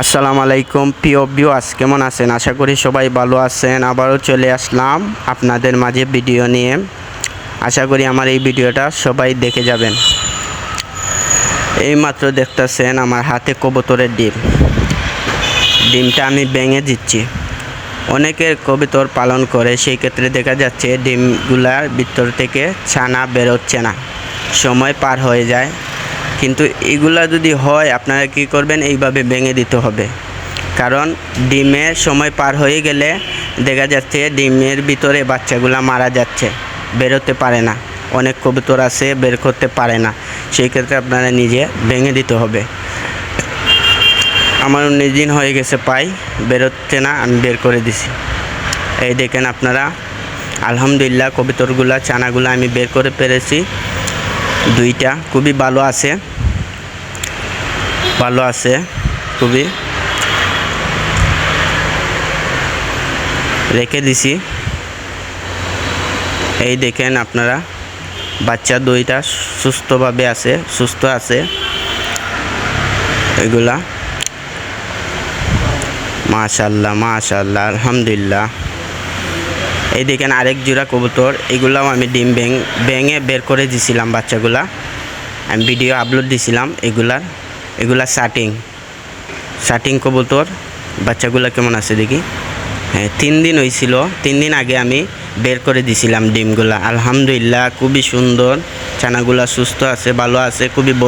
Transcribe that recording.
আসসালামু আলাইকুম প্রিয় ভিউয়ার্স, কেমন আছেন? আশা করি সবাই ভালো আছেন। আবারও চলে আসলাম আপনাদের মাঝে ভিডিও নিয়ে। আশা করি আমার এই ভিডিওটা সবাই দেখে যাবেন। এইমাত্র দেখতেছেন আমার হাতে কবুতরের ডিমটা আমি ভেঙে দিচ্ছি। অনেকের কবুতর পালন করে, সেই ক্ষেত্রে দেখা যাচ্ছে ডিমগুলার ভিতর থেকে ছানা বেরোচ্ছে না, সময় পার হয়ে যায়। কিন্তু এগুলা যদি হয়, আপনারা কি করবেন, এইভাবে ভেঙে দিতে হবে। কারণ ডিমের সময় পার হয়ে গেলে দেখা যাচ্ছে ডিমের ভিতরে বাচ্চাগুলা মারা যাচ্ছে, বেরোতে পারে না। অনেক কবুতর আছে বের করতে পারে না, সেই ক্ষেত্রে আপনারা নিজে ভেঙে দিতে হবে। আমার 19 দিন হয়ে গেছে, পাই বেরোচ্ছে না, আমি বের করে দিছি। এই দেখেন আপনারা, আলহামদুলিল্লাহ কবুতরগুলা ছানাগুলো আমি বের করে পেরেছি। দুইটা খুবই ভালো আছে খুবই। রেখে দিছি। এই দেখেন আপনারা, বাচ্চা দুইটা সুস্থ আছে এগুলা। মাশাআল্লাহ মাশাআল্লাহ, আলহামদুলিল্লাহ। এই দেখেন আরেক জোড়া কবুতর, এগুলাও আমি ডিম ভেঙে বের করে দিছিলাম। বাচ্চাগুলা আমি ভিডিও আপলোড দিছিলাম। এগুলা শাটিং কবুতর। বাচ্চাগুলা কেমন আছে দেখি। হ্যাঁ, 3 দিন হয়েছিল। 3 দিন আগে আমি বের করে দিছিলাম ডিমগুলা। আলহামদুলিল্লাহ খুবই সুন্দর, ছানাগুলা সুস্থ আছে, ভালো আছে, খুবই বড়।